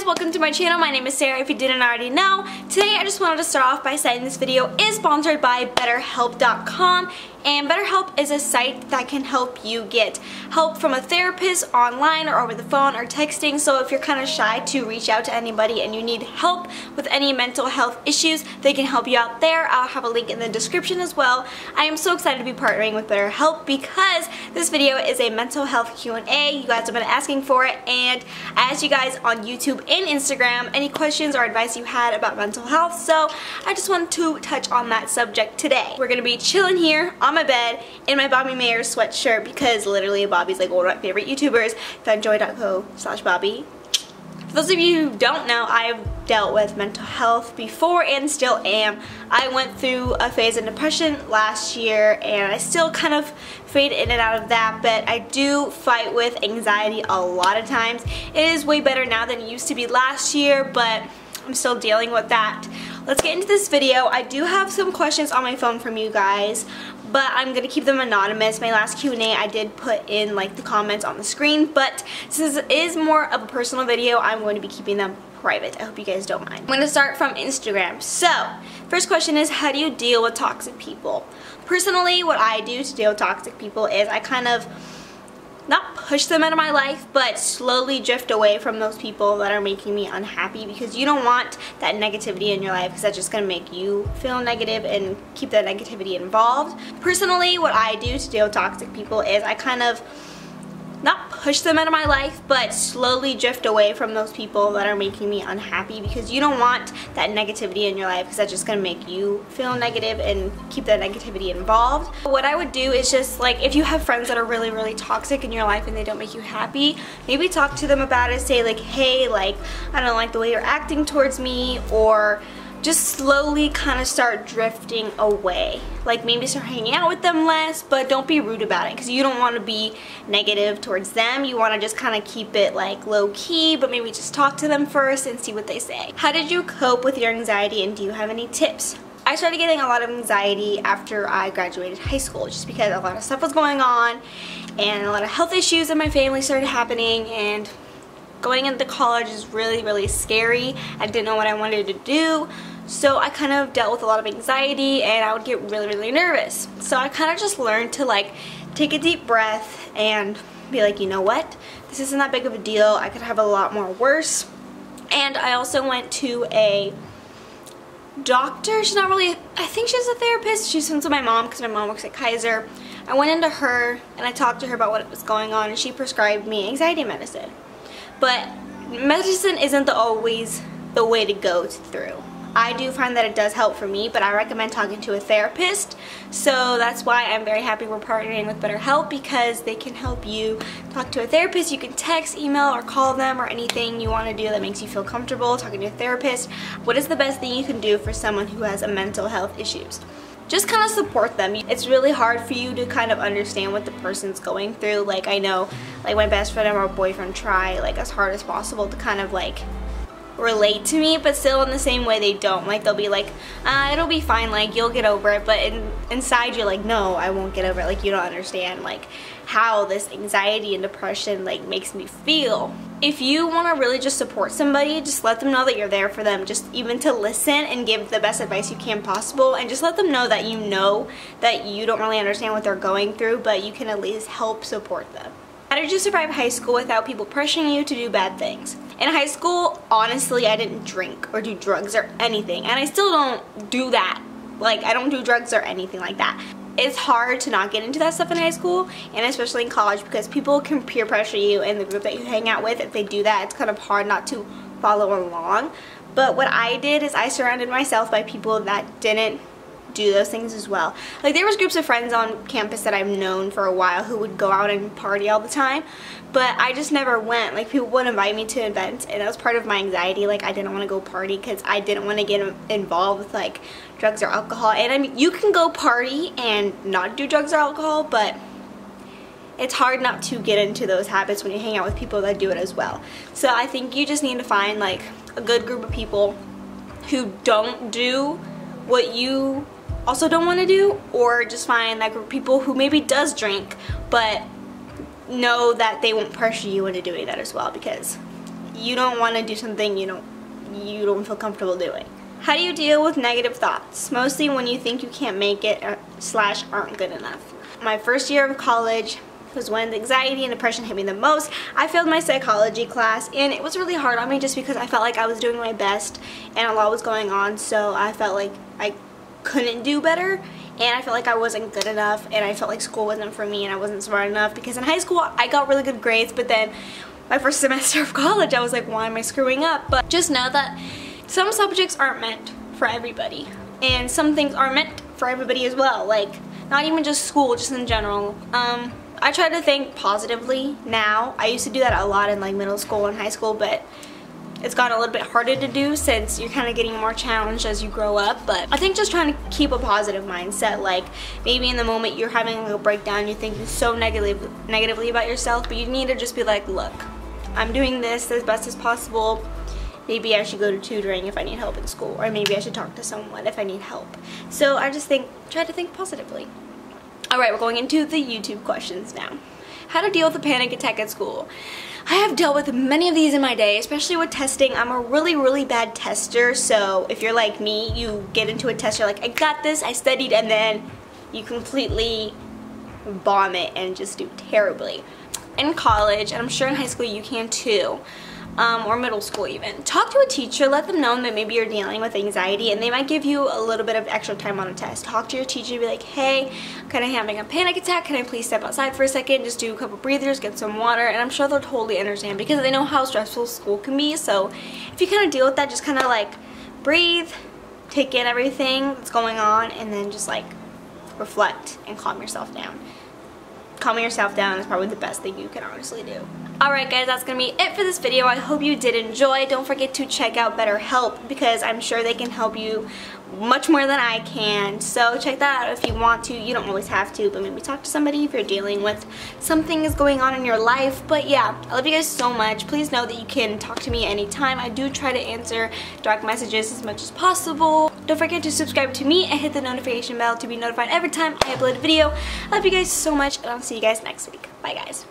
welcome to my channel. My name is Sarah, if you didn't already know. Today I just wanted to start off by saying this video is sponsored by BetterHelp.com, and BetterHelp is a site that can help you get help from a therapist online or over the phone or texting. So if you're kind of shy to reach out to anybody and you need help with any mental health issues, they can help you out there. I'll have a link in the description as well. I am so excited to be partnering with BetterHelp because this video is a mental health Q&A. You guys have been asking for it, and I asked you guys on YouTube and Instagram any questions or advice you had about mental health, so I just wanted to touch on that subject today. We're going to be chilling here on my bed in my Bobby Mayer sweatshirt because literally Bobby's like one of my favorite YouTubers, fanjoy.co/Bobby. For those of you who don't know, I've dealt with mental health before and still am. I went through a phase of depression last year and I still kind of fade in and out of that, but I do fight with anxiety a lot of times. It is way better now than it used to be last year, but I'm still dealing with that. Let's get into this video. I do have some questions on my phone from you guys, but I'm going to keep them anonymous. My last Q&A I did put in like the comments on the screen, but since it is more of a personal video, I'm going to be keeping them private. I hope you guys don't mind. I'm going to start from Instagram. So, first question is, how do you deal with toxic people? Personally, what I do to deal with toxic people is I kind of not push them out of my life, but slowly drift away from those people that are making me unhappy, because you don't want that negativity in your life because that's just going to make you feel negative and keep that negativity involved. Personally, what I do to deal with toxic people is I kind of not push them out of my life, but slowly drift away from those people that are making me unhappy, because you don't want that negativity in your life because that's just going to make you feel negative and keep that negativity involved. What I would do is just like, if you have friends that are really toxic in your life and they don't make you happy, maybe talk to them about it. Say like, hey, like, I don't like the way you're acting towards me, or just slowly kind of start drifting away. Like maybe start hanging out with them less, but don't be rude about it because you don't want to be negative towards them. You want to just kind of keep it like low key, but maybe just talk to them first and see what they say. How did you cope with your anxiety, and do you have any tips? I started getting a lot of anxiety after I graduated high school, just because a lot of stuff was going on and a lot of health issues in my family started happening, and going into college is really scary. I didn't know what I wanted to do. So I kind of dealt with a lot of anxiety and I would get really nervous. So I kind of just learned to like take a deep breath and be like, you know what? This isn't that big of a deal. I could have a lot more worse. And I also went to a doctor. She's not really, I think she's a therapist. She's friends with my mom because my mom works at Kaiser. I went into her and I talked to her about what was going on, and she prescribed me anxiety medicine. But medicine isn't always the way to go through. I do find that it does help for me, but I recommend talking to a therapist. So that's why I'm very happy we're partnering with BetterHelp, because they can help you talk to a therapist. You can text, email, or call them, or anything you want to do that makes you feel comfortable talking to a therapist. What is the best thing you can do for someone who has a mental health issues? Just kind of support them. It's really hard for you to kind of understand what the person's going through. Like, I know like my best friend and my boyfriend try like as hard as possible to kind of like relate to me, but still in the same way they don't. Like they'll be like, it'll be fine, like you'll get over it, but inside you're like, no, I won't get over it. Like you don't understand like how this anxiety and depression like makes me feel. If you want to really just support somebody, just let them know that you're there for them, just even to listen and give the best advice you can possible, and just let them know that you don't really understand what they're going through, but you can at least help support them. How did you survive high school without people pressuring you to do bad things? In high school, honestly, I didn't drink or do drugs or anything, and I still don't do that. Like, I don't do drugs or anything like that. It's hard to not get into that stuff in high school, and especially in college, because people can peer pressure you in the group that you hang out with. If they do that, it's kind of hard not to follow along. But what I did is I surrounded myself by people that didn't do those things as well. Like there was groups of friends on campus that I've known for a while who would go out and party all the time, but I just never went. Like people would invite me to events, and that was part of my anxiety. Like I didn't want to go party because I didn't want to get involved with like drugs or alcohol. And I mean, you can go party and not do drugs or alcohol, but it's hard not to get into those habits when you hang out with people that do it as well. So I think you just need to find like a good group of people who don't do what you also don't want to do, or just find that group of people who maybe does drink but know that they won't pressure you into doing that as well, because you don't want to do something you don't feel comfortable doing. How do you deal with negative thoughts? Mostly when you think you can't make it / aren't good enough. My first year of college was when the anxiety and depression hit me the most. I failed my psychology class, and it was really hard on me just because I felt like I was doing my best and a lot was going on, so I felt like I couldn't do better, and I felt like I wasn't good enough, and I felt like school wasn't for me and I wasn't smart enough, because in high school I got really good grades, but then my first semester of college I was like, why am I screwing up? But just know that some subjects aren't meant for everybody, and some things are meant for everybody as well, like not even just school, just in general. I try to think positively now. I used to do that a lot in like middle school and high school, but it's gotten a little bit harder to do since you're kind of getting more challenged as you grow up. But I think just trying to keep a positive mindset, like maybe in the moment you're having a breakdown, you're thinking so negatively about yourself, but you need to just be like, look, I'm doing this as best as possible. Maybe I should go to tutoring if I need help in school, or maybe I should talk to someone if I need help. So I just try to think positively. Alright, we're going into the YouTube questions now. How to deal with a panic attack at school. I have dealt with many of these in my day, especially with testing. I'm a really bad tester, so if you're like me, you get into a test, you're like, I got this, I studied, and then you completely bomb it and just do terribly. In college, and I'm sure in high school you can too, or middle school even, talk to a teacher, let them know that maybe you're dealing with anxiety, and they might give you a little bit of extra time on a test. Talk to your teacher, be like, hey, I'm kind of having a panic attack, can I please step outside for a second, just do a couple breathers, get some water, and I'm sure they'll totally understand because they know how stressful school can be. So if you kind of deal with that, just kind of like breathe, take in everything that's going on, and then just like reflect and calm yourself down. Calming yourself down is probably the best thing you can honestly do. Alright guys, that's going to be it for this video. I hope you did enjoy. Don't forget to check out BetterHelp because I'm sure they can help you much more than I can. So check that out if you want to. You don't always have to, but maybe talk to somebody if you're dealing with something is going on in your life. But yeah, I love you guys so much. Please know that you can talk to me anytime. I do try to answer direct messages as much as possible. Don't forget to subscribe to me and hit the notification bell to be notified every time I upload a video. I love you guys so much, and I'll see you guys next week. Bye guys.